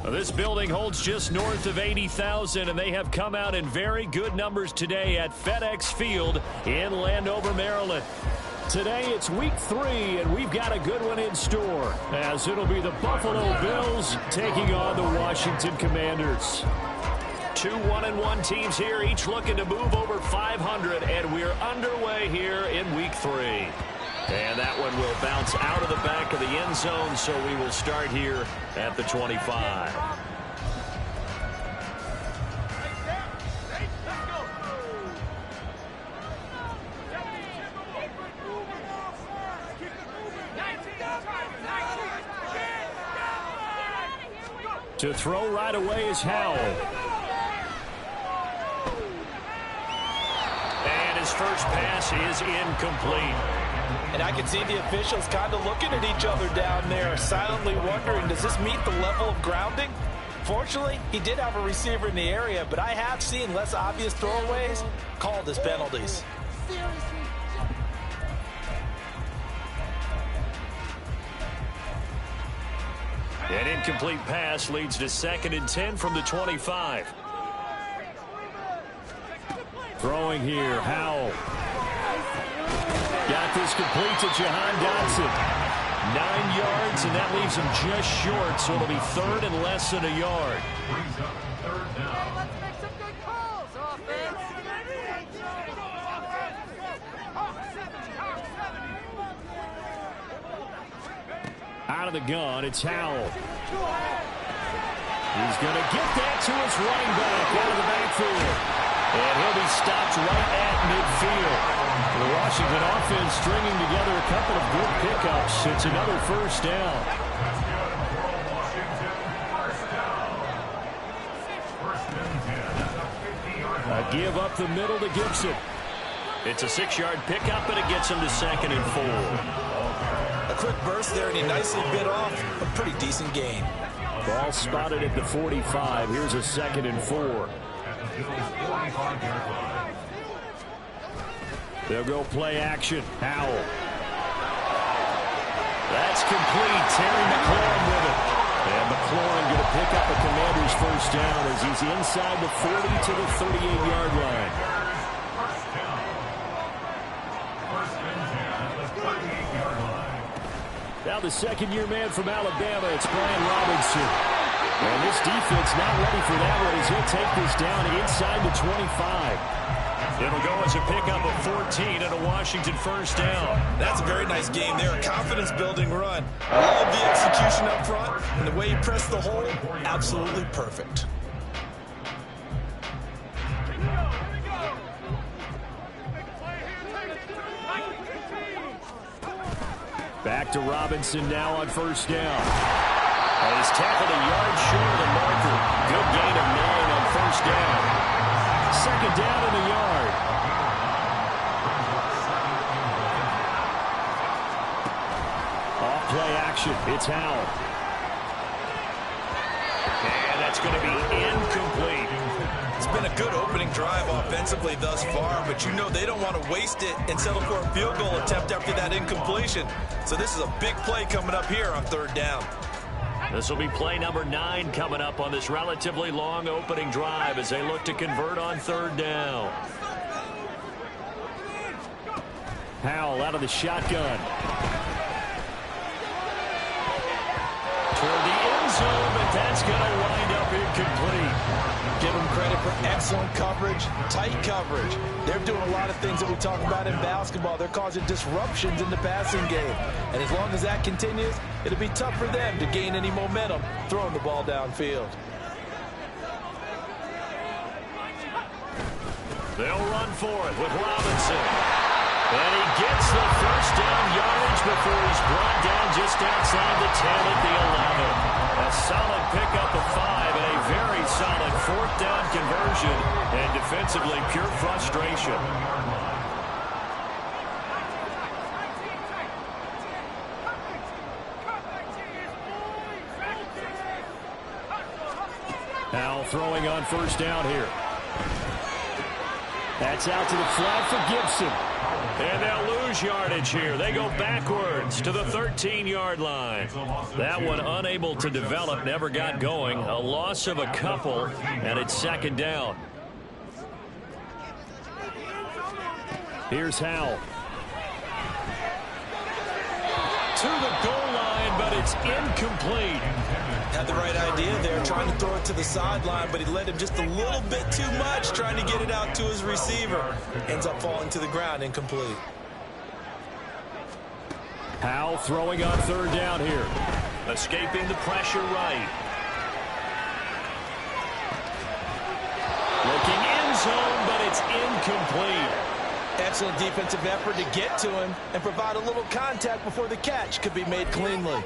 This building holds just north of 80,000, and they have come out in very good numbers today at FedEx Field in Landover, Maryland. Today it's week 3, and we've got a good one in store, as it'll be the Buffalo Bills taking on the Washington Commanders. 2 1-1 teams here, each looking to move over 500, and we're underway here in week 3. And that one will bounce out of the back of the end zone, so we will start here at the 25. To throw right away is Howell. And his first pass is incomplete. And I can see the officials kind of looking at each other down there, silently wondering, does this meet the level of grounding? Fortunately, he did have a receiver in the area, but I have seen less obvious throwaways called as penalties. An incomplete pass leads to 2nd and 10 from the 25. Throwing here, Howell. Got this complete to Jahan Dotson. 9 yards, and that leaves him just short, so it'll be 3rd and less than a yard. Let's make some good calls, offense. Out of the gun, it's Howell. He's going to get that to his running back out of the backfield. And he'll be stopped right at midfield. The Washington offense stringing together a couple of good pickups. It's another first down. A give up the middle to Gibson. It's a 6-yard pickup, and it gets him to 2nd and 4. A quick burst there, and he nicely bit off a pretty decent gain. Ball spotted at the 45. Here's a 2nd and 4. They'll go play action. Howell. That's complete. Terry McLaurin with it. And McLaurin going to pick up a Commander's first down as he's inside the 40 to the 38-yard line. Now the second-year man from Alabama, it's Brian Robinson. And this defense not ready for that one as he'll take this down inside the 25. It'll go as a pickup of 14 and a Washington first down. That's a very nice game there, a confidence-building run. Love the execution up front, and the way he pressed the hole, absolutely perfect. Back to Robinson now on first down. And he's tackled a yard short of the marker. Good gain of 9 on first down. 2nd down in the yard. Off play action. It's Howell. And that's going to be incomplete. It's been a good opening drive offensively thus far, but you know they don't want to waste it and settle for a field goal attempt after that incompletion. So this is a big play coming up here on 3rd down. This will be play number 9 coming up on this relatively long opening drive as they look to convert on 3rd down. Howell out of the shotgun. Toward the end zone, but that's going to wind up incomplete. Give them credit for excellent coverage, tight coverage. They're doing a lot of things that we talk about in basketball. They're causing disruptions in the passing game. And as long as that continues, it'll be tough for them to gain any momentum throwing the ball downfield. They'll run for it with Robinson. And he gets the first down yardage yards before he's brought down just outside the 10 at the 11. A solid pickup of 5 and a very solid fourth down conversion, and defensively pure frustration. Now throwing on first down here. That's out to the flat for Gibson. And they'll lose yardage here. They go backwards to the 13-yard line. That one unable to develop, never got going. A loss of a couple, and it's second down. Here's Howell. To the goal line, but it's incomplete. Had the right idea there, trying to throw it to the sideline, but he led him just a little bit too much, trying to get it out to his receiver. Ends up falling to the ground, incomplete. Howell throwing on third down here. Escaping the pressure right. Looking end zone, but it's incomplete. Excellent defensive effort to get to him and provide a little contact before the catch could be made cleanly.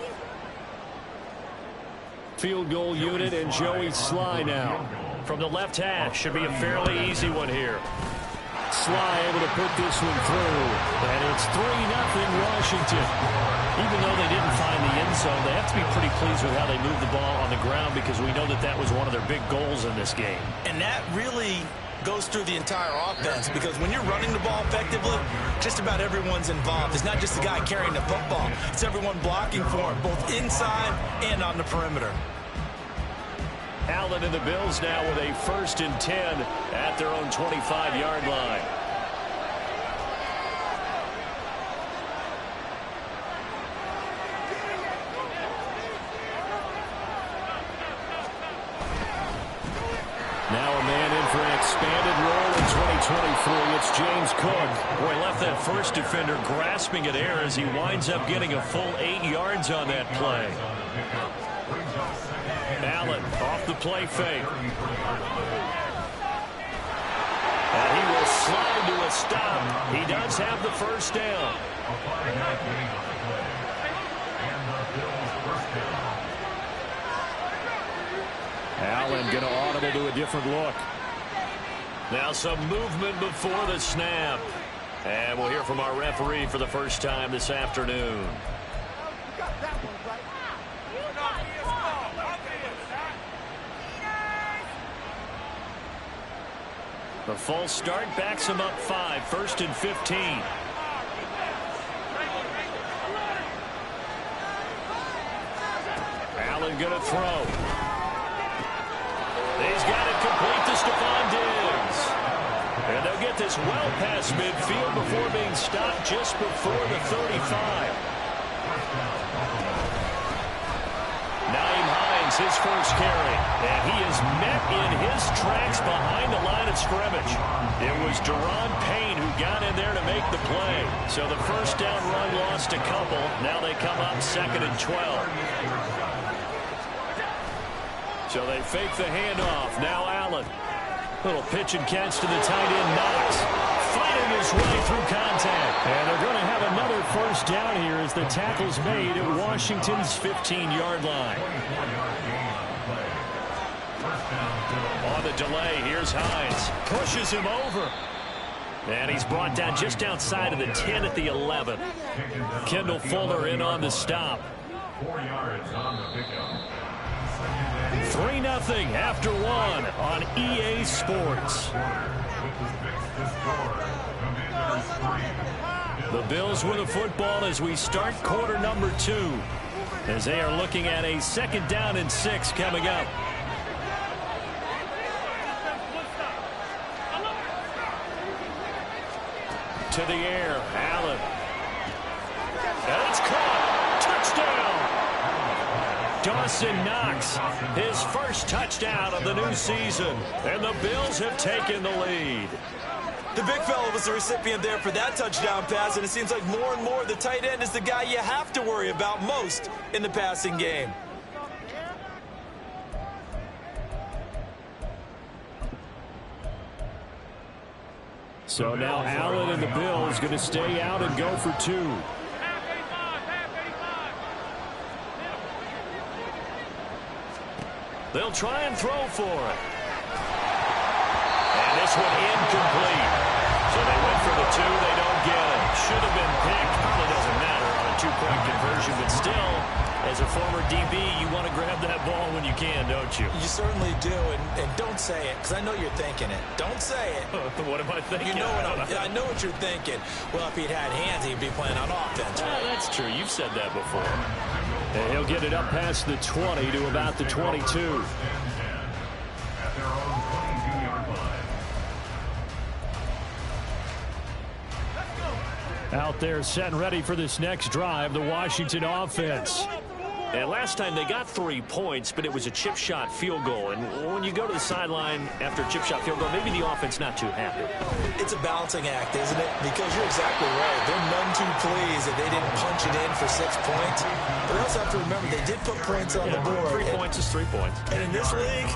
Field goal unit and Joey Sly now. From the left hash, should be a fairly easy one here. Sly able to put this one through. And it's 3-0 Washington. Even though they didn't find the end zone, they have to be pretty pleased with how they moved the ball on the ground, because we know that that was one of their big goals in this game. And that really goes through the entire offense, because when you're running the ball effectively, just about everyone's involved. It's not just the guy carrying the football. It's everyone blocking for him, both inside and on the perimeter. Allen and the Bills now with a 1st and 10 at their own 25-yard line. Now a man in for an expanded role in 2023. It's James Cook. Boy, left that first defender grasping at air as he winds up getting a full 8 yards on that play. Allen off the play fake. And he will slide to a stop. He does have the first down. Allen going to audible to a different look. Now some movement before the snap. And we'll hear from our referee for the first time this afternoon. The false start backs him up 5, 1st and 15. Allen going to throw. He's got it complete to Stephon Diggs. And they'll get this well past midfield before being stopped just before the 35. Nyheim Hines, his first carry. And he is met in his tracks behind the line of scrimmage. It was Deron Payne who got in there to make the play. So the first down run lost a couple. Now they come up 2nd and 12. So they fake the handoff. Now Allen. Little pitch and catch to the tight end, Knox. Fighting his way through contact. And they're going to have another first down here as the tackle's made at Washington's 15-yard line. On the delay, here's Hines. Pushes him over. And he's brought down just outside of the 10 at the 11. Kendall Fuller in on the stop. 4 yards on the pickup. 3-0 after 1 on EA Sports. The Bills with the football as we start quarter number 2, as they are looking at a 2nd down and 6 coming up. To the air, Allen. And it's caught. Touchdown. Dawson Knox, his first touchdown of the new season, and the Bills have taken the lead. The big fella was the recipient there for that touchdown pass, and it seems like more and more the tight end is the guy you have to worry about most in the passing game. So now Allen and the Bills going to stay out and go for 2. They'll try and throw for it. And this one incomplete. So they went for the 2. They don't get it. Should have been picked. Probably doesn't matter on a 2-point conversion, but still, as a former DB, you want to grab that ball when you can, don't you? You certainly do, and don't say it, because I know you're thinking it. Don't say it. What am I thinking? You know I know what you're thinking. Well, if he'd had hands, he'd be playing on offense. Right? That's true. You've said that before. And he'll get it up past the 20 to about the 22. Out there set and ready for this next drive, the Washington offense. And last time they got 3 points, but it was a chip shot field goal. And when you go to the sideline after a chip shot field goal, maybe the offense not too happy. It's a balancing act, isn't it? Because you're exactly right. They're none too pleased that they didn't punch it in for 6 points. But they also have to remember they did put points on the board. 3 points is 3 points. And in this league,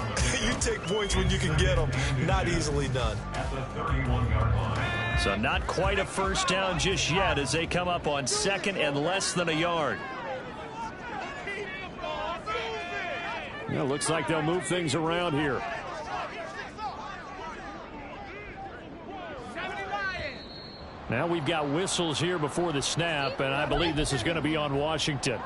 you take points when you can get them. Not easily done. So not quite a first down just yet as they come up on 2nd and less than a yard. Yeah, looks like they'll move things around here. Now we've got whistles here before the snap, and I believe this is going to be on Washington.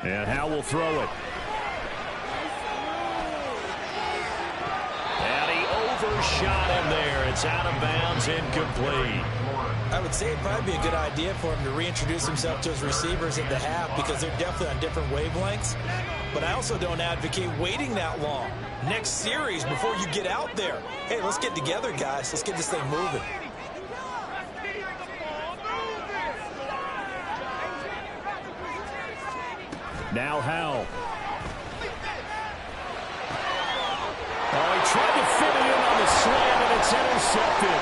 And Howe will throw it. And he overshot him there. It's out of bounds, incomplete. I would say it'd probably be a good idea for him to reintroduce himself to his receivers at the half because they're definitely on different wavelengths. But I also don't advocate waiting that long. Next series before you get out there. Hey, let's get together, guys. Let's get this thing moving. Now Howe. Oh, he tried to fit it in on the slam, and it's intercepted.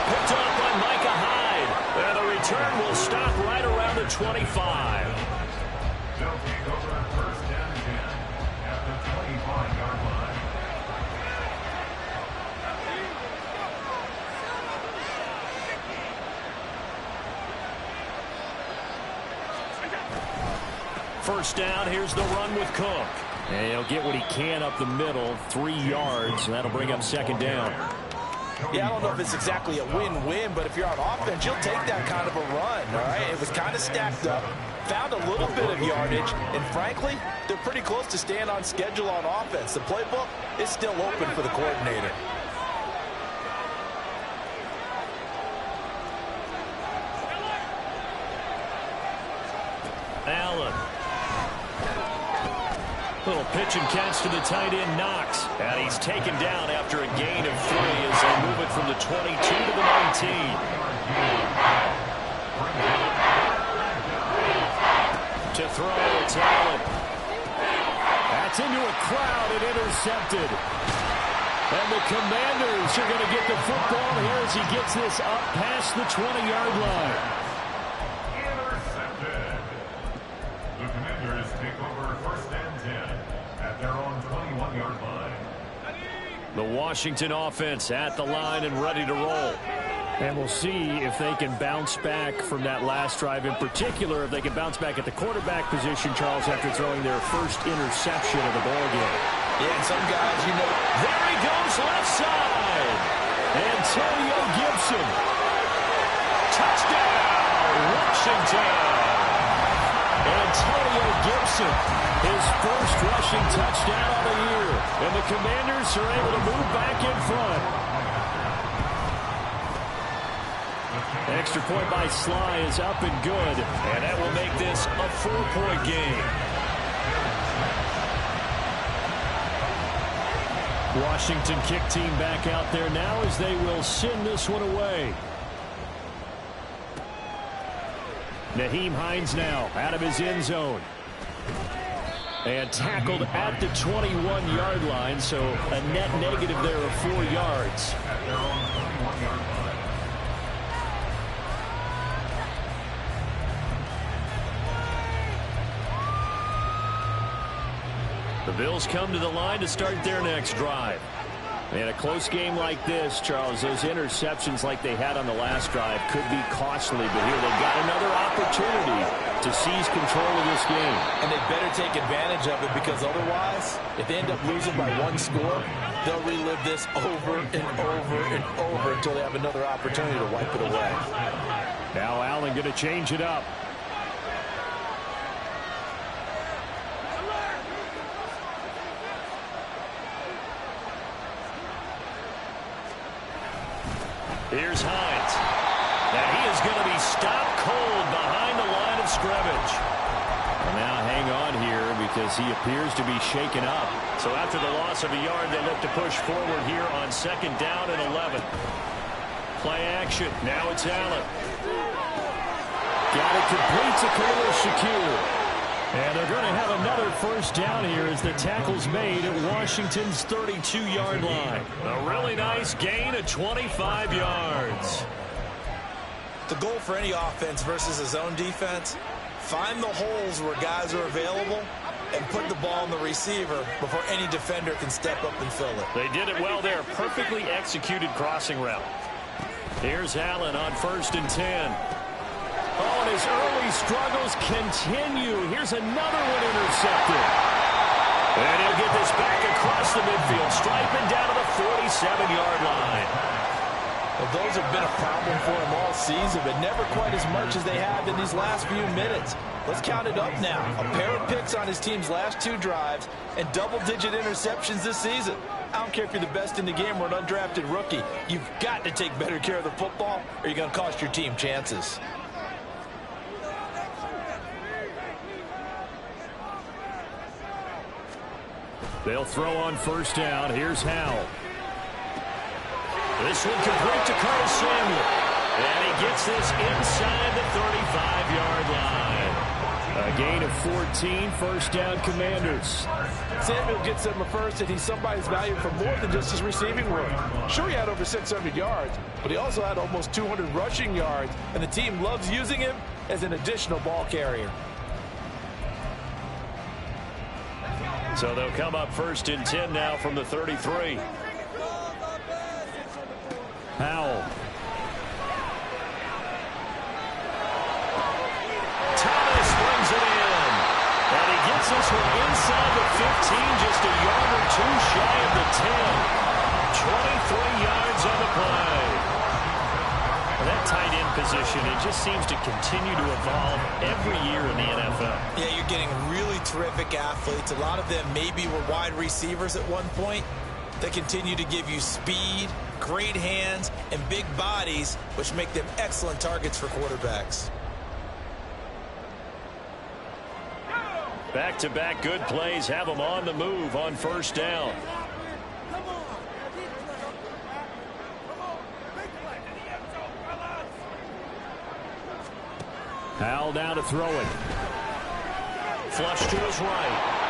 Picked up by Micah Hyde. And the return will stop right around the 25. They'll take over on 1st down again at the 25-yard line. First down, here's the run with Cook. And he'll get what he can up the middle, 3 yards, and that'll bring up 2nd down. Yeah, I don't know if it's exactly a win-win, but if you're on offense, you'll take that kind of a run, all right? It was kind of stacked up, found a little bit of yardage, and frankly, they're pretty close to staying on schedule on offense. The playbook is still open for the coordinator. Allen. Little pitch and catch to the tight end, Knox. And he's taken down after a gain of 3 as they move it from the 22 to the 19. To throw, it's Allen. That's into a crowd and intercepted. And the Commanders are going to get the football here as he gets this up past the 20-yard line. Intercepted. The Commanders take over 1st and 10 at their own 21-yard line. The Washington offense at the line and ready to roll. And we'll see if they can bounce back from that last drive. In particular, if they can bounce back at the quarterback position, Charles, after throwing their first interception of the ballgame. Yeah, and some guys, you know. There he goes, left side. Antonio Gibson. Touchdown, Washington. Antonio Gibson, his first rushing touchdown of the year. And the Commanders are able to move back in front. Extra point by Sly is up and good. And that will make this a 4-point game. Washington kick team back out there now as they will send this one away. Nyheim Hines now out of his end zone. And tackled at the 21-yard line, so a net negative there of 4 yards. The Bills come to the line to start their next drive. In a close game like this, Charles, those interceptions like they had on the last drive could be costly, but here they've got another opportunity to seize control of this game. And they better take advantage of it, because otherwise, if they end up losing by one score, they'll relive this over and over and over until they have another opportunity to wipe it away. Now Allen going to change it up. Here's Hines. And he is going to be stopped cold behind the line of scrimmage. And now hang on here because he appears to be shaken up. So after the loss of a yard, they look to push forward here on 2nd down and 11. Play action. Now it's Allen. Got it complete to Khalil Shakir. And they're going to have another 1st down here as the tackle's made at Washington's 32-yard line. A really nice gain of 25 yards. The goal for any offense versus his own defense, find the holes where guys are available and put the ball on the receiver before any defender can step up and fill it. They did it well there. Perfectly executed crossing route. Here's Allen on 1st and 10. Oh, and his early struggles continue. Here's another one intercepted. And he'll get this back across the midfield, striping down to the 47-yard line. Well, those have been a problem for him all season, but never quite as much as they have in these last few minutes. Let's count it up now. A pair of picks on his team's last 2 drives and double-digit interceptions this season. I don't care if you're the best in the game or an undrafted rookie. You've got to take better care of the football or you're going to cost your team chances. They'll throw on 1st down. Here's Howell. This one complete to Curtis Samuel. And he gets this inside the 35-yard line. A gain of 14, 1st down Commanders. Samuel gets them a first, and he's somebody's valued for more than just his receiving work. Sure, he had over 600 yards, but he also had almost 200 rushing yards, and the team loves using him as an additional ball carrier. So they'll come up 1st and 10 now from the 33. Howell. Thomas brings it in. And he gets this one inside the 15, just a yard or 2 shy of the 10. 23 yards on the play. That tight end position, it just seems to continue to evolve every year in the NFL. Yeah, you're getting really terrific athletes. A lot of them maybe were wide receivers at one point. They continue to give you speed, great hands, and big bodies, which make them excellent targets for quarterbacks. Back-to-back good plays have them on the move on 1st down. Howell down to throw it. Flush to his right.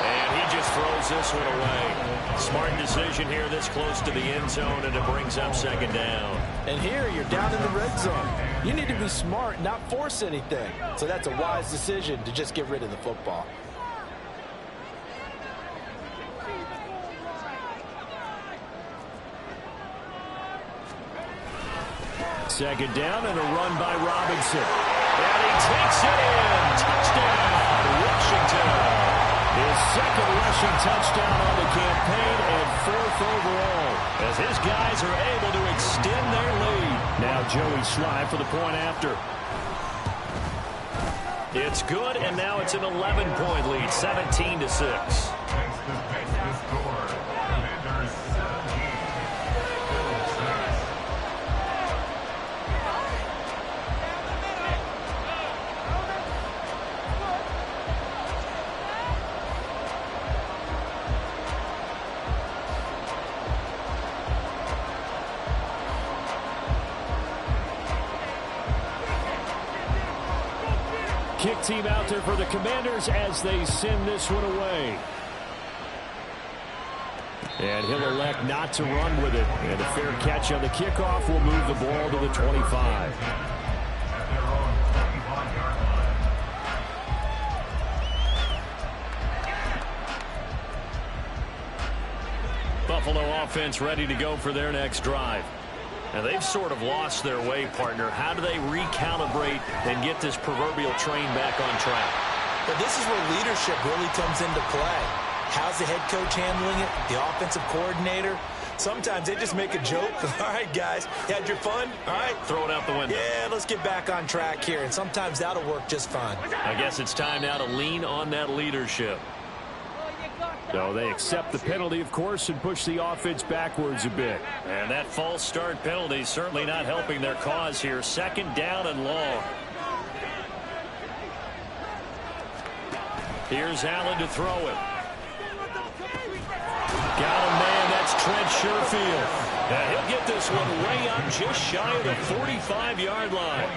And he just throws this one away. Smart decision here this close to the end zone, and it brings up 2nd down. And here you're down in the red zone. You need to be smart, not force anything. So that's a wise decision to just get rid of the football. Second down and a run by Robinson. And he takes it in. Touchdown, Washington. His 2nd rushing touchdown on the campaign and 4th overall, as his guys are able to extend their lead. Now Joey Slye for the point after. It's good, and now it's an 11-point lead, 17-6. Kick team out there for the Commanders as they send this one away. And he'll elect not to run with it. And a fair catch on the kickoff will move the ball to the 25. Buffalo offense ready to go for their next drive. Now, they've sort of lost their way, partner. How do they recalibrate and get this proverbial train back on track? But this is where leadership really comes into play. How's the head coach handling it? The offensive coordinator? Sometimes they just make a joke. All right, guys, you had your fun? All right. Throw it out the window. Yeah, let's get back on track here. And sometimes that'll work just fine. I guess it's time now to lean on that leadership. So they accept the penalty, of course, and push the offense backwards a bit. And that false start penalty certainly not helping their cause here. Second down and long. Here's Allen to throw it. Got him, man. That's Trent Sherfield. And he'll get this one way up just shy of the 45-yard line.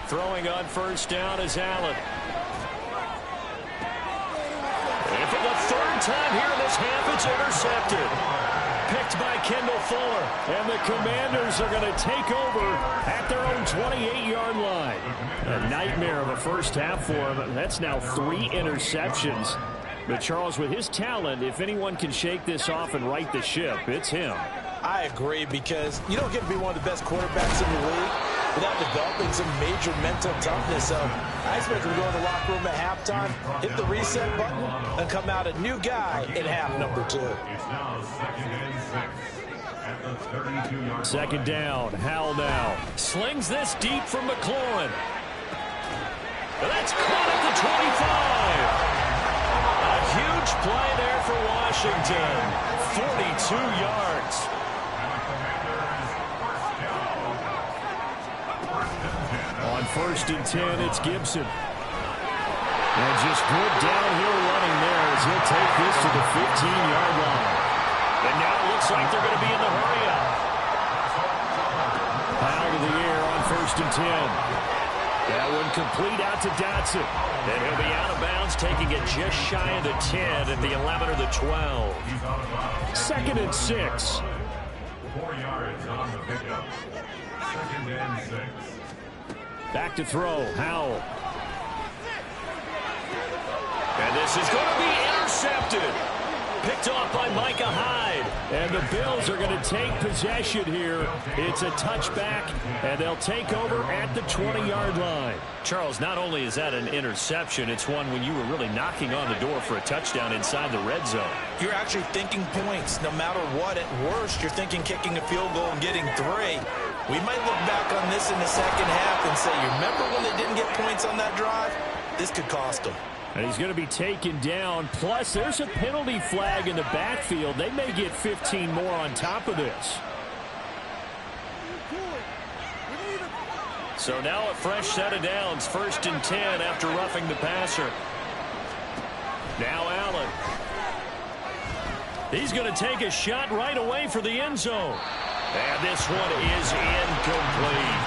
Throwing on first down is Allen. And for the third time here in this half, it's intercepted. Picked by Kendall Fuller. And the Commanders are going to take over at their own 28-yard line. A nightmare of a first half for him. That's now 3 interceptions. But Charles, with his talent, if anyone can shake this off and right the ship, it's him. I agree, because you don't get to be one of the best quarterbacks in the league without developing some major mental toughness. So I expect him to go in the locker room at halftime, hit the reset button, and come out a new guy in half number 2. It's now 2nd and 6 at the 32-yard Second down. Howell now slings this deep from McLaurin. That's caught at the 25. A huge play there for Washington. 42 yards. On 1st and 10, it's Gibson. And just good downhill running there as he'll take this to the 15-yard line. And now it looks like they're going to be in the hurry-up. Out of the air on 1st and 10. That one complete out to Dotson. And he'll be out of bounds, taking it just shy of the 10 at the 11 or the 12. 2nd and 6. 4 yards on the pickup. 2nd and 6. Back to throw, Howell. And this is going to be intercepted. Picked off by Micah Hyde. And the Bills are going to take possession here. It's a touchback, and they'll take over at the 20-yard line. Charles, not only is that an interception, it's one when you were really knocking on the door for a touchdown inside the red zone. You're actually thinking points. No matter what, at worst, you're thinking kicking a field goal and getting 3. We might look back on this in the second half and say, you remember when they didn't get points on that drive? This could cost them. And he's going to be taken down. Plus, there's a penalty flag in the backfield. They may get 15 more on top of this. So now a fresh set of downs. 1st and 10 after roughing the passer. Now Allen. He's going to take a shot right away for the end zone. And this one is incomplete.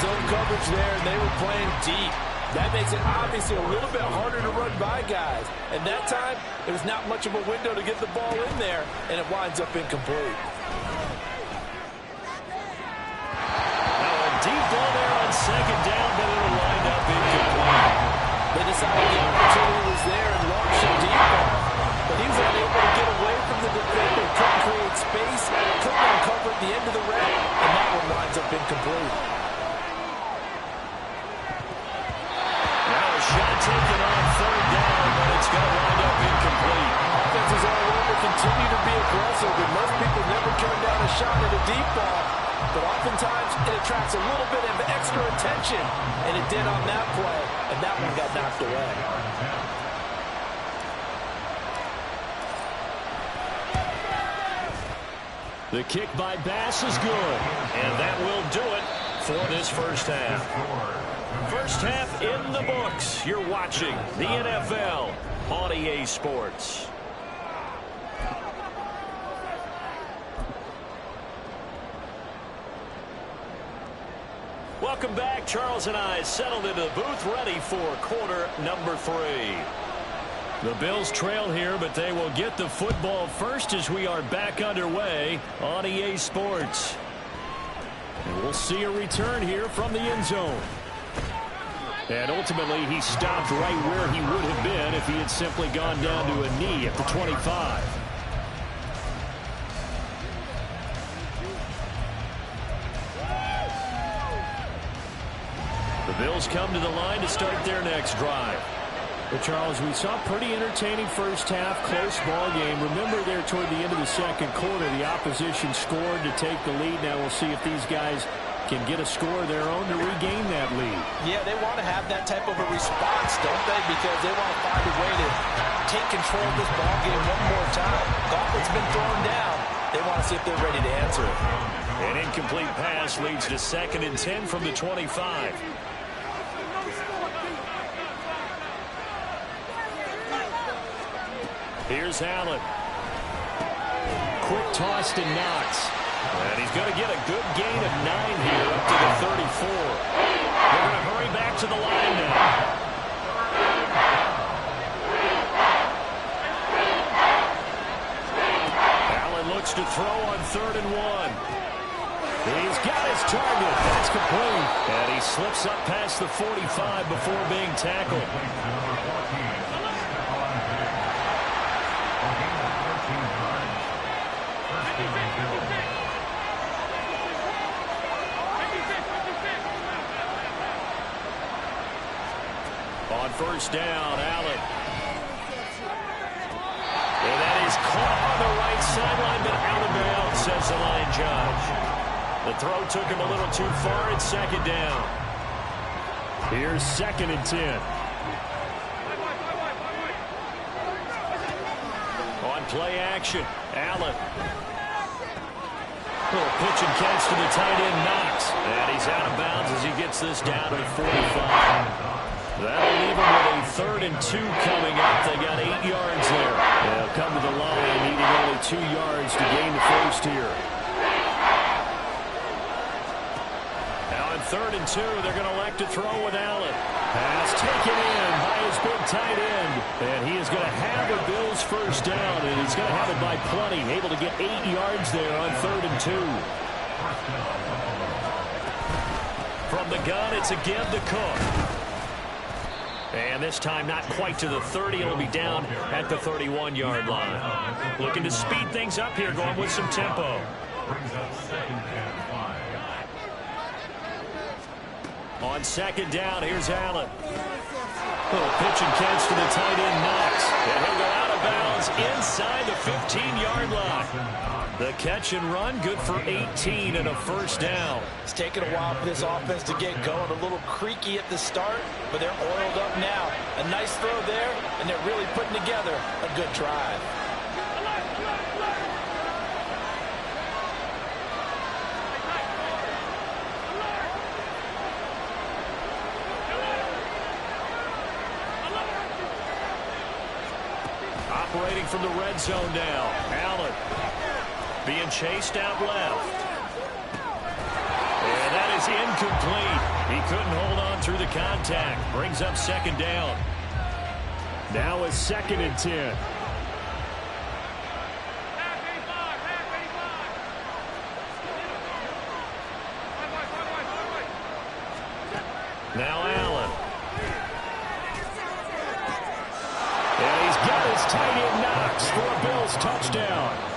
Zone coverage there, and they were playing deep. That makes it obviously a little bit harder to run by guys. And that time, it was not much of a window to get the ball in there, and it winds up incomplete. Now a deep ball there on 2nd down, but it'll wind up incomplete. They decided the opportunity was there and launched a deep ball. But he was unable to get away from the defender, couldn't create space, couldn't uncover at the end of the route, and that one winds up incomplete. Shot taken on 3rd down, but it's going to wind up incomplete. Offenses all over continue to be aggressive, and most people never turn down a shot at a deep ball. But oftentimes, it attracts a little bit of extra attention, and it did on that play, and that one got knocked away. The kick by Bass is good, and that will do it for this first half. First half in the books. You're watching the NFL on EA Sports. Welcome back. Charles and I settled into the booth, ready for quarter number 3. The Bills trail here, but they will get the football first as we are back underway on EA Sports. And we'll see a return here from the end zone. And ultimately, he stopped right where he would have been if he had simply gone down to a knee at the 25. The Bills come to the line to start their next drive. But, Charles, we saw a pretty entertaining first half, close ball game. Remember there toward the end of the second quarter, the opposition scored to take the lead. Now we'll see if these guys can get a score of their own to regain that lead. Yeah, they want to have that type of a response, don't they? Because they want to find a way to take control of this ball game one more time. Gauntlet's been thrown down. They want to see if they're ready to answer it. An incomplete pass leads to 2nd and 10 from the 25. Here's Allen. Quick toss to Knox. And he's going to get a good gain of 9 here up to the 34. They're going to hurry back to the line now. Allen looks to throw on 3rd and 1. He's got his target. That's complete. And he slips up past the 45 before being tackled. On 1st down, Allen. And that is caught on the right sideline, but out of bounds, says the line judge. The throw took him a little too far. It's 2nd down. Here's 2nd and 10. On play action, Allen. Little pitch and catch to the tight end, Knox. And he's out of bounds as he gets this down to the 45. That'll leave him with a 3rd and 2 coming up. They got 8 yards there. They'll come to the line needing only 2 yards to gain the first here. Now on 3rd and 2, they're going to elect to throw with Allen. Pass taken in by his big tight end. And he is going to have the Bills' first down, and he's going to have it by plenty. Able to get 8 yards there on 3rd and 2. From the gun, it's again to Cook. And this time not quite to the 30. It'll be down at the 31-yard line. Looking to speed things up here, going with some tempo. On 2nd down, here's Allen. Little pitch and catch to the tight end, Knox. And he'll go out of bounds inside the 15-yard line. The catch and run, good for 18 and a first down. It's taken a while for this offense to get going. A little creaky at the start, but they're oiled up now. A nice throw there, and they're really putting together a good drive. Operating from the red zone now, Allen. Being chased out left. And that is incomplete. He couldn't hold on through the contact. Brings up 2nd down. Now it's 2nd and 10. Now Allen. And he's got his tight end Knox for a Bills touchdown.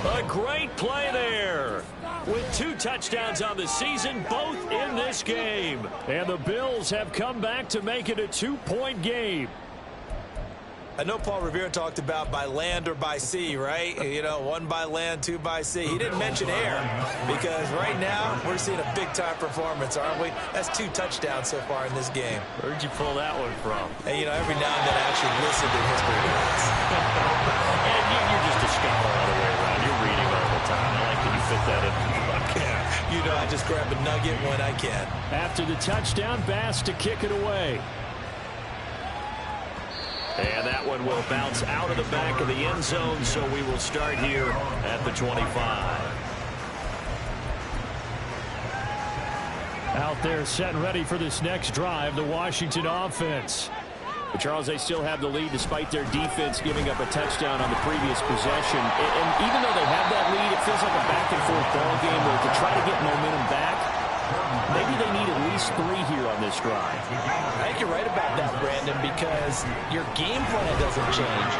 A great play there. With 2 touchdowns on the season, both in this game. And the Bills have come back to make it a 2-point game. I know Paul Revere talked about by land or by sea, right? You know, 1 by land, 2 by sea. He didn't mention air because right now we're seeing a big-time performance, aren't we? That's 2 touchdowns so far in this game. Where'd you pull that one from? Hey, you know, every now and then I actually listen to history class. And you're just a scholar all the way around. You're reading all the time. I like that you fit that in. Yeah, you know, I just grab a nugget when I can. After the touchdown, Bass to kick it away. And that one will bounce out of the back of the end zone, so we will start here at the 25. Out there set and ready for this next drive, the Washington offense. But Charles, they still have the lead despite their defense giving up a touchdown on the previous possession. And even though they have that lead, it feels like a back-and-forth ball game where to try to get momentum back, they maybe they need at least 3 here on this drive. I think you're right about that, Brandon, because your game plan doesn't change.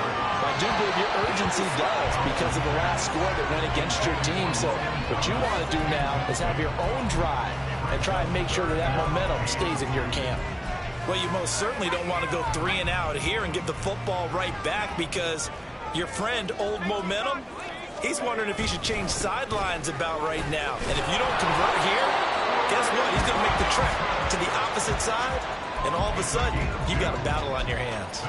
I do believe your urgency does because of the last score that went against your team. So what you want to do now is have your own drive and try and make sure that that momentum stays in your camp. Well, you most certainly don't want to go 3 and out here and give the football right back because your friend, Old Momentum, he's wondering if he should change sidelines about right now. And if you don't convert here, guess what? He's going to make the trek to the opposite side, and all of a sudden, you've got a battle on your hands.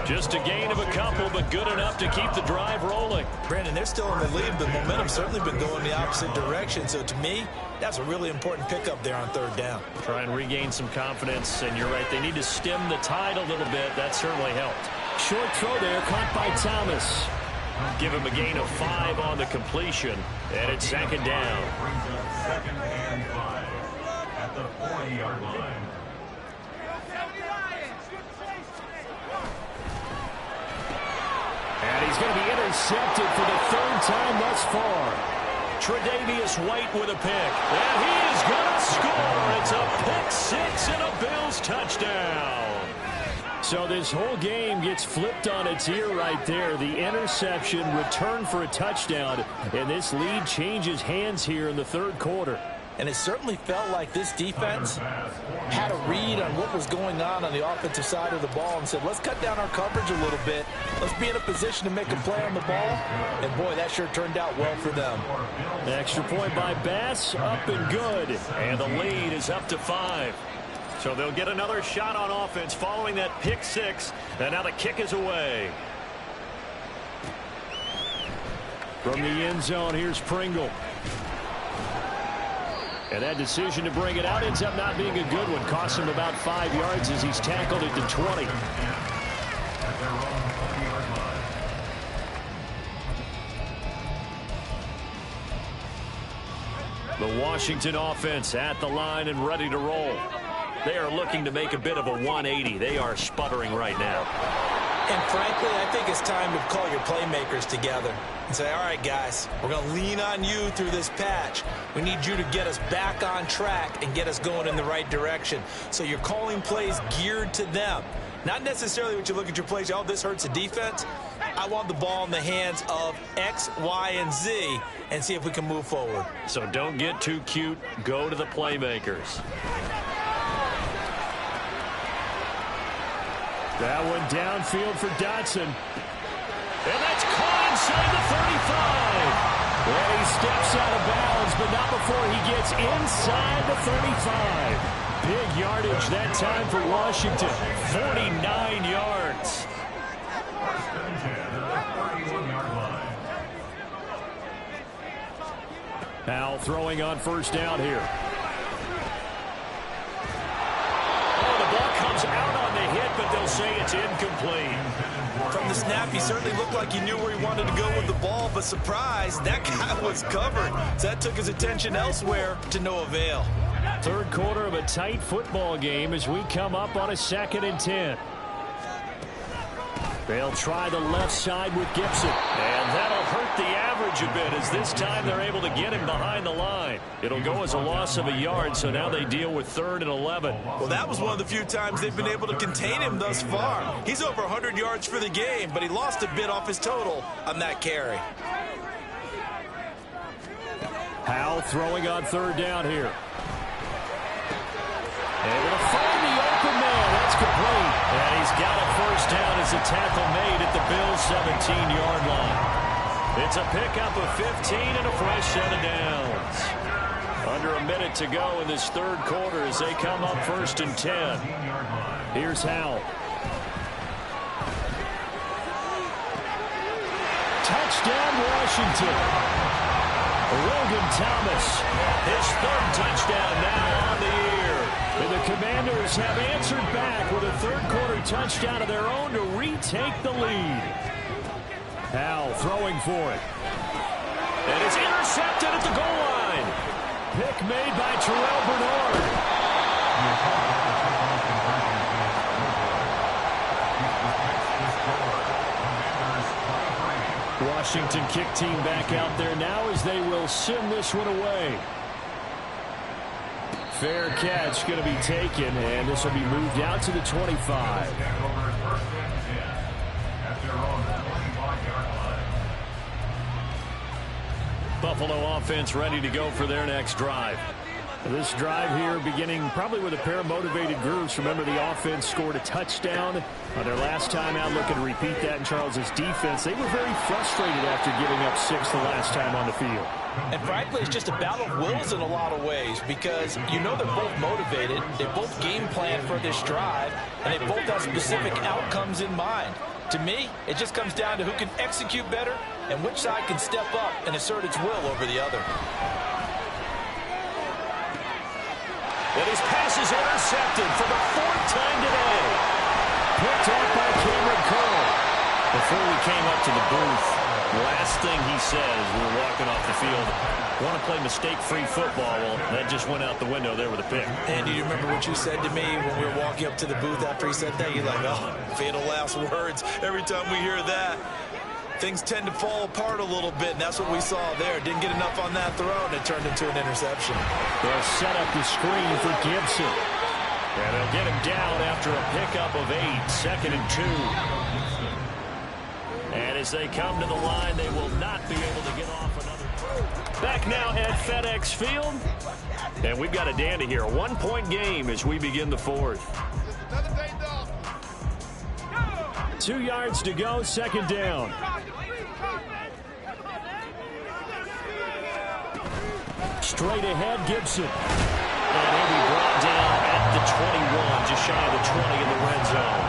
Just a gain of a couple, but good enough to keep the drive rolling. Brandon, they're still in the lead, but momentum's certainly been going the opposite direction. So to me, that's a really important pickup there on 3rd down. Try and regain some confidence, and you're right. They need to stem the tide a little bit. That certainly helped. Short throw there, caught by Thomas. Give him a gain of 5 on the completion, and it's 2nd down. Brings up 2nd and 5 at the 40-yard line. And he's going to be intercepted for the 3rd time thus far. Tre'Davious White with a pick. And he is going to score. It's a pick 6 and a Bills touchdown. So this whole game gets flipped on its ear right there. The interception, return for a touchdown, and this lead changes hands here in the 3rd quarter. And it certainly felt like this defense had a read on what was going on the offensive side of the ball and said, let's cut down our coverage a little bit. Let's be in a position to make a play on the ball. And, boy, that sure turned out well for them. An extra point by Bass, up and good. And the lead is up to 5. So they'll get another shot on offense following that pick 6. And now the kick is away. From the end zone, here's Pringle. And that decision to bring it out ends up not being a good one. Costs him about 5 yards as he's tackled it to 20. The Washington offense at the line and ready to roll. They are looking to make a bit of a 180. They are sputtering right now. And frankly, I think it's time to call your playmakers together and say, all right, guys, we're going to lean on you through this patch. We need you to get us back on track and get us going in the right direction. So you're calling plays geared to them. Not necessarily what you look at your plays, oh, this hurts the defense. I want the ball in the hands of X, Y, and Z and see if we can move forward. So don't get too cute. Go to the playmakers. That one downfield for Dotson. And that's caught inside the 35. And he steps out of bounds, but not before he gets inside the 35. Big yardage that time for Washington. 49 yards. First and 10 at the 31-yard line. Now throwing on 1st down here. Out on the hit, but they'll say it's incomplete. From the snap, he certainly looked like he knew where he wanted to go with the ball, but surprise, that guy was covered. So that took his attention elsewhere to no avail. 3rd quarter of a tight football game as we come up on a 2nd and 10. They'll try the left side with Gibson. And that'll hurt the average a bit as this time they're able to get him behind the line. It'll go as a loss of a yard, so now they deal with 3rd and 11. Well, that was one of the few times they've been able to contain him thus far. He's over 100 yards for the game, but he lost a bit off his total on that carry. Howell throwing on 3rd down here. And they'll find the open man. That's complete. And he's got a 1st down as a tackle made at the Bills' 17-yard line. It's a pickup of 15 and a fresh set of downs. Under a minute to go in this 3rd quarter as they come up 1st and 10. Here's Howell. Touchdown, Washington. Logan Thomas, his 3rd touchdown now on the year. And the Commanders have answered back with a 3rd quarter touchdown of their own to retake the lead. Howell throwing for it. And it's intercepted at the goal line. Pick made by Terrell Bernard. Washington kick team back out there now as they will send this one away. Fair catch going to be taken, and this will be moved out to the 25. Buffalo offense ready to go for their next drive. This drive here beginning probably with a pair of motivated groups. Remember, the offense scored a touchdown on their last time out. Looking to repeat that in Charles's defense. They were very frustrated after giving up 6 the last time on the field. And frankly, it's just a battle of wills in a lot of ways because you know they're both motivated. They both game plan for this drive, and they both have specific outcomes in mind. To me, it just comes down to who can execute better and which side can step up and assert its will over the other. And his pass is intercepted for the 4th time today. Picked off by Cameron Curl. Before we came up to the booth, the last thing he said as we were walking off the field, want to play mistake-free football. Well, that just went out the window there with a pick. And do you remember what you said to me when we were walking up to the booth after he said that? You're like, oh, fatal last words. Every time we hear that, things tend to fall apart a little bit, and that's what we saw there. Didn't get enough on that throw, and it turned into an interception. They'll set up the screen for Gibson. And they'll get him down after a pickup of 8, 2nd and 2. And as they come to the line, they will not be able to get off another. Back now at FedEx Field. And we've got a dandy here. A 1-point game as we begin the 4th. 2 yards to go, 2nd down. Straight ahead, Gibson. And he'll be brought down at the 21, just shy of the 20 in the red zone.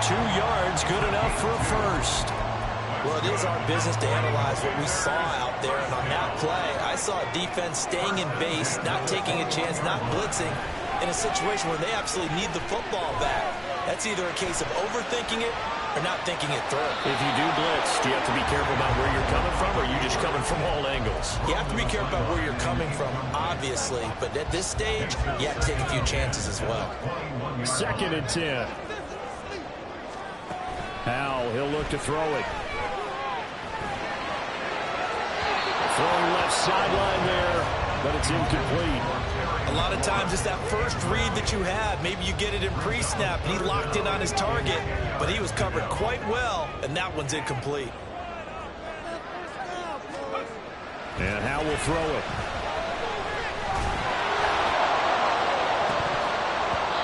2 yards, good enough for a first. Well, it is our business to analyze what we saw out there, and on that play, I saw a defense staying in base, not taking a chance, not blitzing, in a situation where they absolutely need the football back. That's either a case of overthinking it or not thinking it through. If you do blitz, do you have to be careful about where you're coming from, or are you just coming from all angles? You have to be careful about where you're coming from, obviously, but at this stage, you have to take a few chances as well. 2nd and 10. Howell, he'll look to throw it. Throwing left sideline there, but it's incomplete. A lot of times it's that first read that you have. Maybe you get it in pre-snap, and he locked in on his target, but he was covered quite well, and that one's incomplete. And Howell will throw it.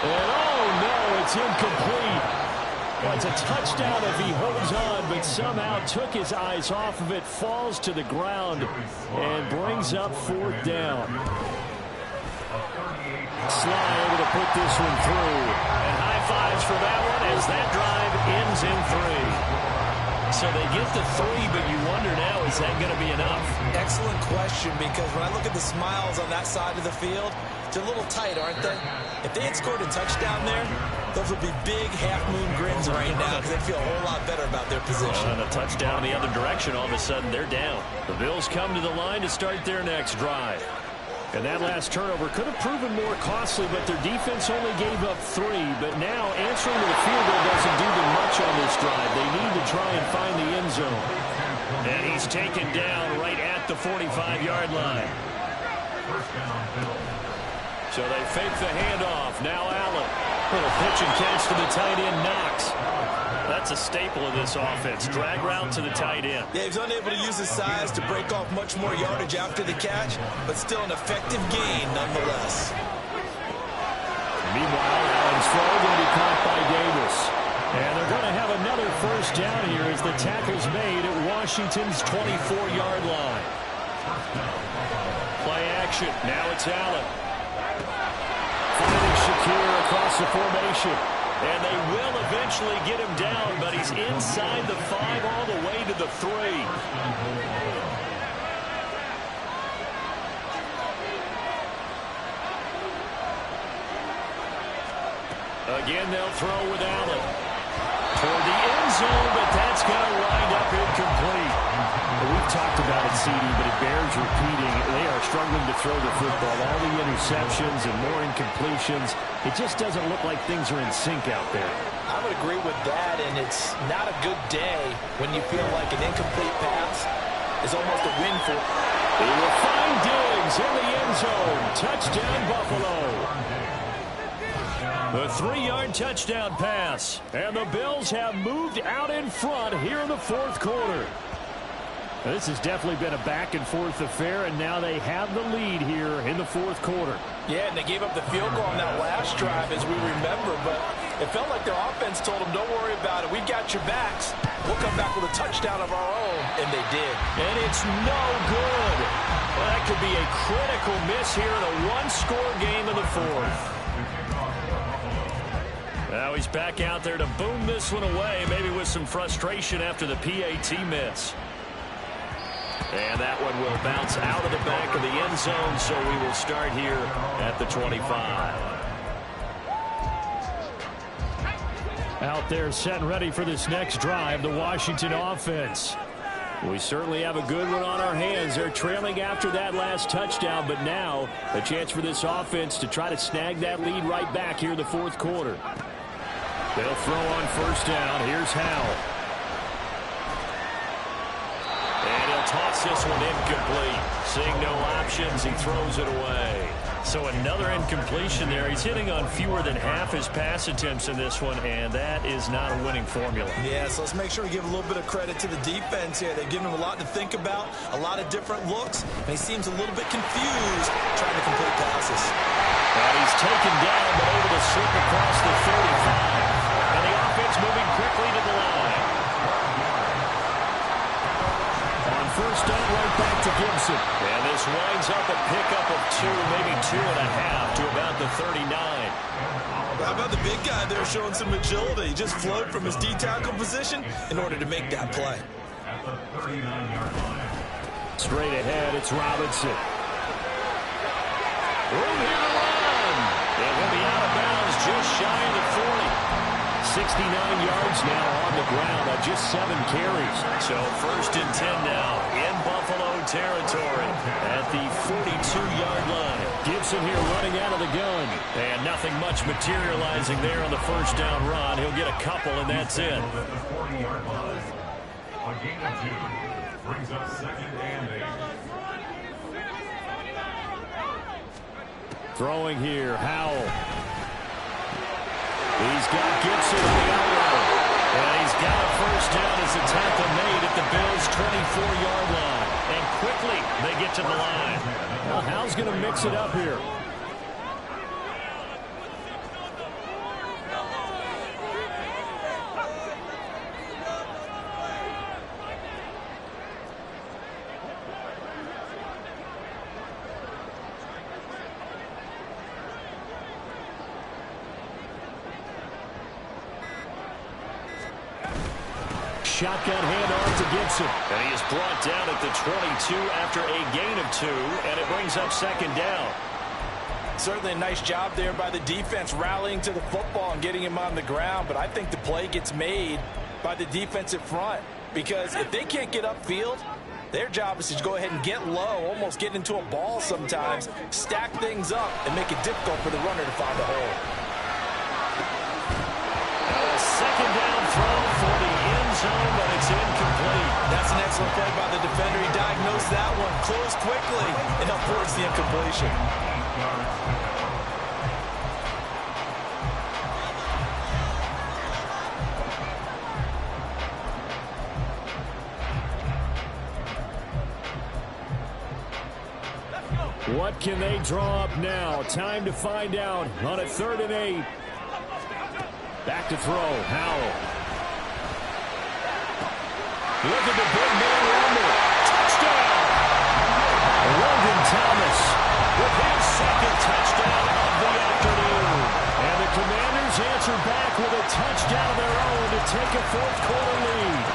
And oh no, it's incomplete. Well, it's a touchdown if he holds on, but somehow took his eyes off of it, falls to the ground, and brings up 4th down. Sly able to put this one through. And high fives for that one as that drive ends in 3. So they get the 3, but you wonder now, is that going to be enough? Excellent question, because when I look at the smiles on that side of the field, they're a little tight, aren't they? If they had scored a touchdown there, those would be big half-moon grins right now because they feel a whole lot better about their position. And a touchdown in the other direction, all of a sudden they're down. The Bills come to the line to start their next drive. And that last turnover could have proven more costly, but their defense only gave up 3. But now answering to the field goal doesn't do them much on this drive. They need to try and find the end zone. And he's taken down right at the 45-yard line. So they fake the handoff. Now Allen. Little pitch and catch to the tight end, Knox. That's a staple of this offense. Drag route to the tight end. Yeah, he's unable to use his size to break off much more yardage after the catch, but still an effective gain nonetheless. Meanwhile, Allen's throw going to be caught by Davis. And they're going to have another first down here as the tackle's made at Washington's 24-yard line. Play action. Now it's Allen. Finding Shakir across the formation. And they will eventually get him down, but he's inside the 5 all the way to the 3. Again, they'll throw with Allen. Toward the end zone, but that's going to wind up incomplete. We've talked about it, CD, but it bears repeating. They are struggling to throw the football. All the interceptions and more incompletions. It just doesn't look like things are in sync out there. I would agree with that, and it's not a good day when you feel like an incomplete pass is almost a win for He will find Diggs in the end zone. Touchdown, Buffalo. The 3-yard touchdown pass. And the Bills have moved out in front here in the fourth quarter. This has definitely been a back-and-forth affair, and now they have the lead here in the fourth quarter. Yeah, and they gave up the field goal on that last drive, as we remember, but it felt like their offense told them, don't worry about it. We've got your backs. We'll come back with a touchdown of our own, and they did. And it's no good. Well, that could be a critical miss here in a one-score game in the fourth. Now he's back out there to boom this one away, maybe with some frustration after the PAT miss. And that one will bounce out of the back of the end zone, so we will start here at the 25. Out there set and ready for this next drive, the Washington offense. We certainly have a good one on our hands. They're trailing after that last touchdown, but now a chance for this offense to try to snag that lead right back here in the fourth quarter. They'll throw on first down. Here's Howell. And he'll toss this one incomplete. Seeing no options, he throws it away. So another incompletion there. He's hitting on fewer than half his pass attempts in this one, and that is not a winning formula. Yeah, so let's make sure we give a little bit of credit to the defense here. They've given him a lot to think about, a lot of different looks, and he seems a little bit confused trying to complete passes. And he's taken down, but able to slip across the 35. And the offense moving quickly to the line. On first down, right back to Gibson. And this winds up a pickup of 2, maybe 2.5 to about the 39. How about the big guy there showing some agility? He just flowed from his D-tackle position in order to make that play. At the 39-yard line. Straight ahead, it's Robinson. Room here to run. And he'll be out of bounds just shy of the 40. 69 yards now on the ground on just 7 carries. So first and 10 now in Buffalo territory at the 42-yard line. Gibson here running out of the gun. And nothing much materializing there on the first down run. He'll get a couple, and that's it. At the 40-yard line. A gain of 2 brings up second and 8. Throwing here, Howell. He's got Gibson on the outright. And he's got a first down as the tackle made at the Bills' 24-yard line. And quickly they get to the line. Well, Howell's going to mix it up here. Shotgun handoff to Gibson. And he is brought down at the 22 after a gain of 2, and it brings up second down. Certainly a nice job there by the defense rallying to the football and getting him on the ground, but I think the play gets made by the defensive front because if they can't get upfield, their job is to go ahead and get low, almost get into a ball sometimes, stack things up, and make it difficult for the runner to find a hole. A second down throw for the end zone, but it's incomplete. That's an excellent play by the defender. He diagnosed that one, closed quickly, and avoids the incompletion. What can they draw up now? Time to find out on a 3rd and 8. Back to throw, Howell. Look at the big man rumble. Touchdown! Logan Thomas with his second touchdown of the afternoon. And the Commanders answer back with a touchdown of their own to take a fourth quarter lead.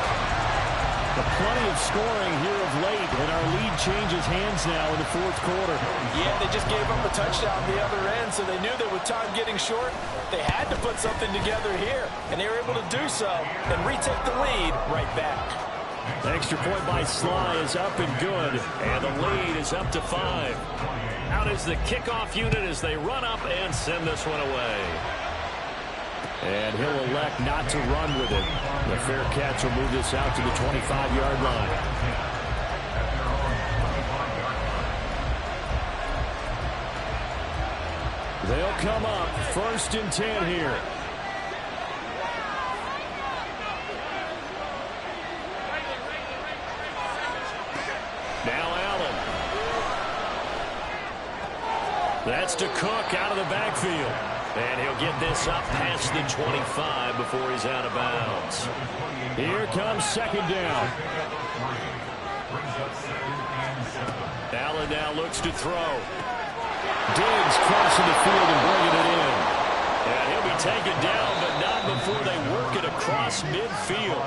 Plenty of scoring here of late, and our lead changes hands now in the fourth quarter. Yeah, they just gave up a touchdown on the other end, so they knew that with time getting short, they had to put something together here, and they were able to do so and retake the lead right back. The extra point by Sly is up and good, and the lead is up to 5. Out is the kickoff unit as they run up and send this one away. And he'll elect not to run with it. The fair catch will move this out to the 25-yard line. They'll come up 1st and 10 here. Now Allen. That's to Cook out of the backfield. And he'll get this up past the 25 before he's out of bounds. Here comes 2nd down. Allen now looks to throw. Diggs crossing the field and bringing it in. And he'll be taken down, but not before they work it across midfield.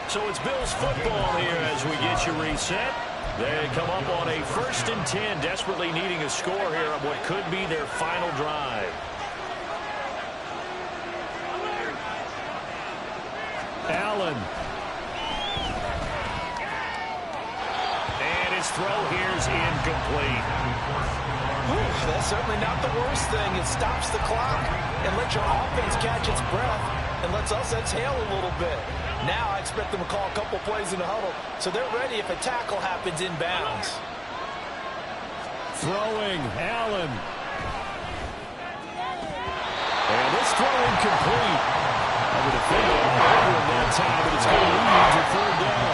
So it's Bills football here as we get you reset. They come up on a 1st and 10, desperately needing a score here on what could be their final drive. Allen. And his throw here is incomplete. That's certainly not the worst thing. It stops the clock and lets your offense catch its breath and lets us exhale a little bit. Now I expect them to call a couple plays in the huddle so they're ready if a tackle happens inbounds. Throwing, Allen. And this throw incomplete. And the defender over in that time, but it's going to lead to 3rd down.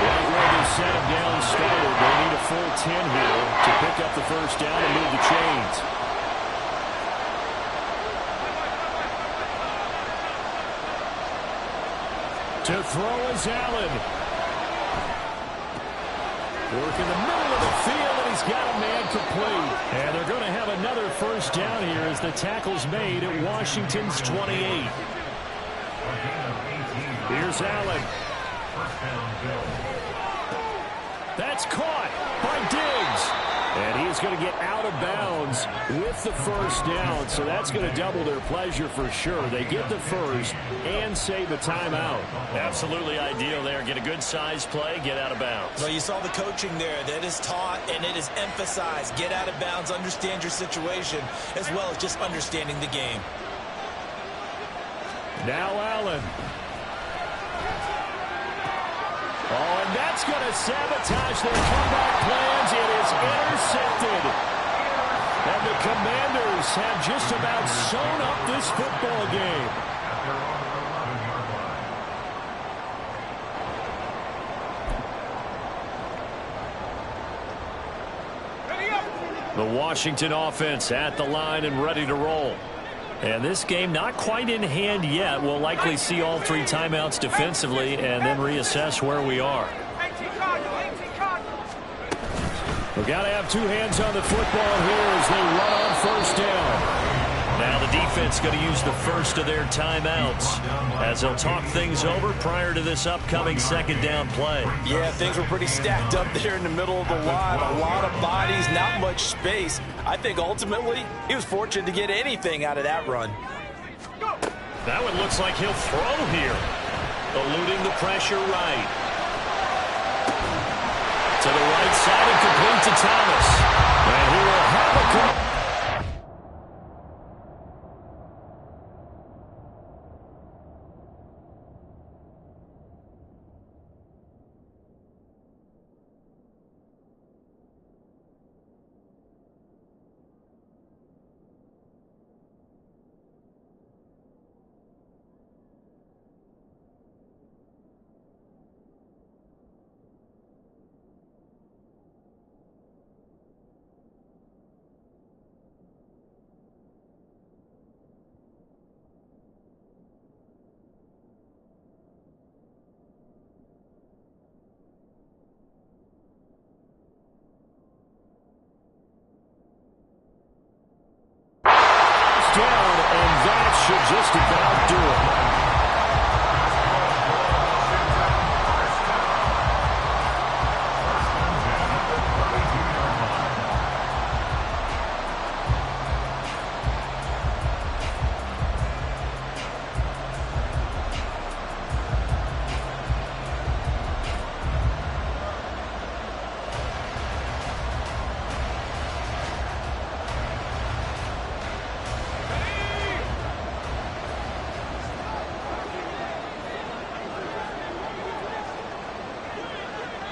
Right where they set him down started. They need a full 10 here to pick up the 1st down and move the chains. To throw is Allen. Work in the middle of the field, and he's got a man complete. And they're going to have another 1st down here as the tackle's made at Washington's 28. Here's Allen. That's caught by Diggs. And he's going to get out of bounds with the 1st down, so that's going to double their pleasure for sure. They get the 1st and save a timeout. Absolutely ideal there. Get a good-sized play, get out of bounds. Well, you saw the coaching there. That is taught and it is emphasized. Get out of bounds, understand your situation, as well as just understanding the game. Now Allen. Oh, and that's going to sabotage their comeback plans. It is intercepted. And the Commanders have just about sewn up this football game. The Washington offense at the line and ready to roll. And this game not quite in hand yet. We'll likely see all 3 timeouts defensively and then reassess where we are. We've got to have 2 hands on the football here as they run on 1st down. Now the defense going to use the 1st of their timeouts as they'll talk things over prior to this upcoming 2nd down play. Yeah, things were pretty stacked up there in the middle of the line. A lot of bodies, not much space. I think ultimately he was fortunate to get anything out of that run. That one looks like he'll throw here. Eluding the pressure right. To the right side and complete to Thomas. And he will have a couple. Down, and that should just about do it.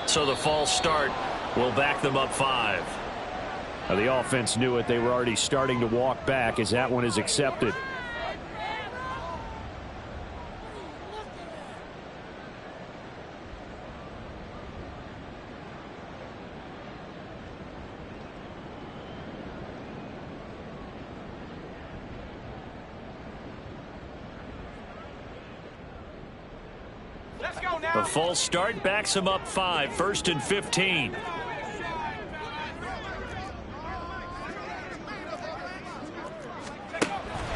So the false start will back them up 5. The offense knew it. They were already starting to walk back as that one is accepted. The false start backs him up 5, 1st and 15.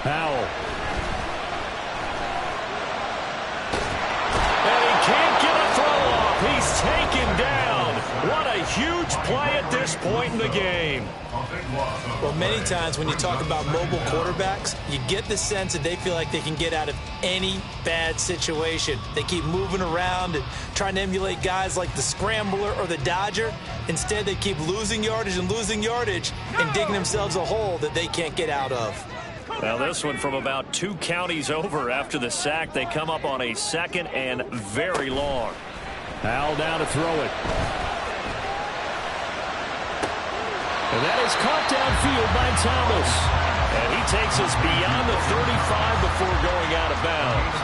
Powell. And he can't get a throw off. He's taken down. What a huge play at this point in the game. Well, many times when you talk about mobile quarterbacks, you get the sense that they feel like they can get out of any bad situation. They keep moving around and trying to emulate guys like the Scrambler or the Dodger. Instead, they keep losing yardage and digging themselves a hole that they can't get out of. Well, this one from about 2 counties over after the sack. They come up on a 2nd and very long. Powell down to throw it. And that is caught downfield by Thomas. And he takes us beyond the 35 before going out of bounds.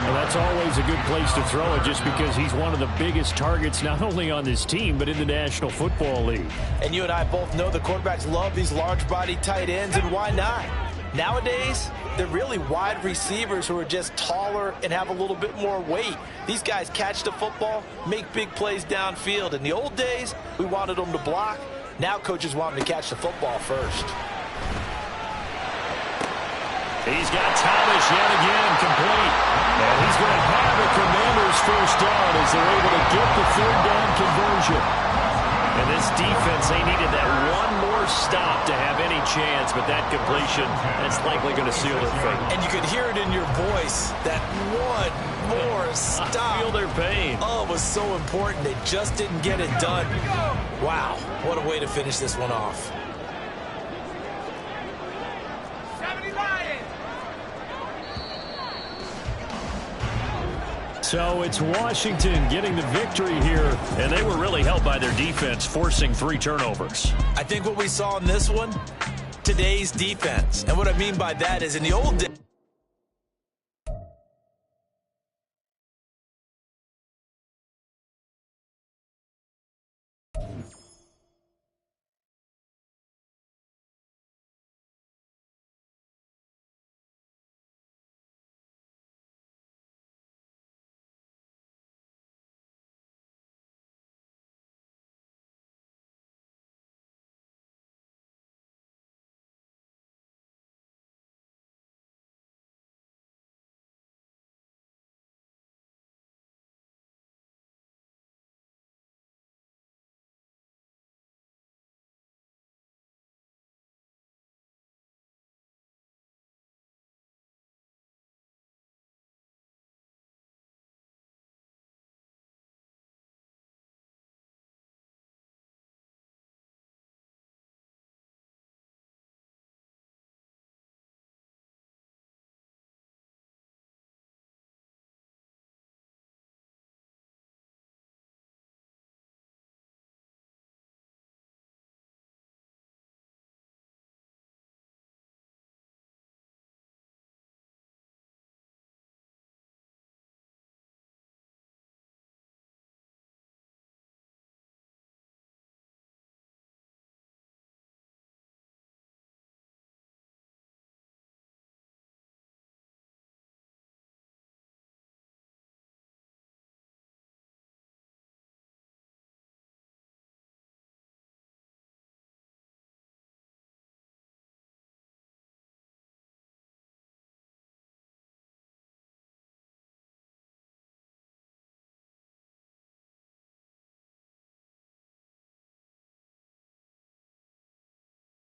Well, that's always a good place to throw it just because he's one of the biggest targets not only on this team but in the National Football League. And you and I both know the quarterbacks love these large-body tight ends, and why not? Nowadays, they're really wide receivers who are just taller and have a little bit more weight. These guys catch the football, make big plays downfield. In the old days, we wanted them to block. Now coaches want them to catch the football first. He's got Thomas yet again complete. And he's going to have a Commanders first down as they're able to get the 3rd down conversion. And this defense, they needed that one more stop to have any chance, but that completion, that's likely going to seal their fate. And you could hear it in your voice, that one more stop. I feel their pain. Oh, it was so important. They just didn't get it done. Wow, what a way to finish this one off. So it's Washington getting the victory here, and they were really helped by their defense, forcing 3 turnovers. I think what we saw in this one, today's defense. And what I mean by that is in the old days,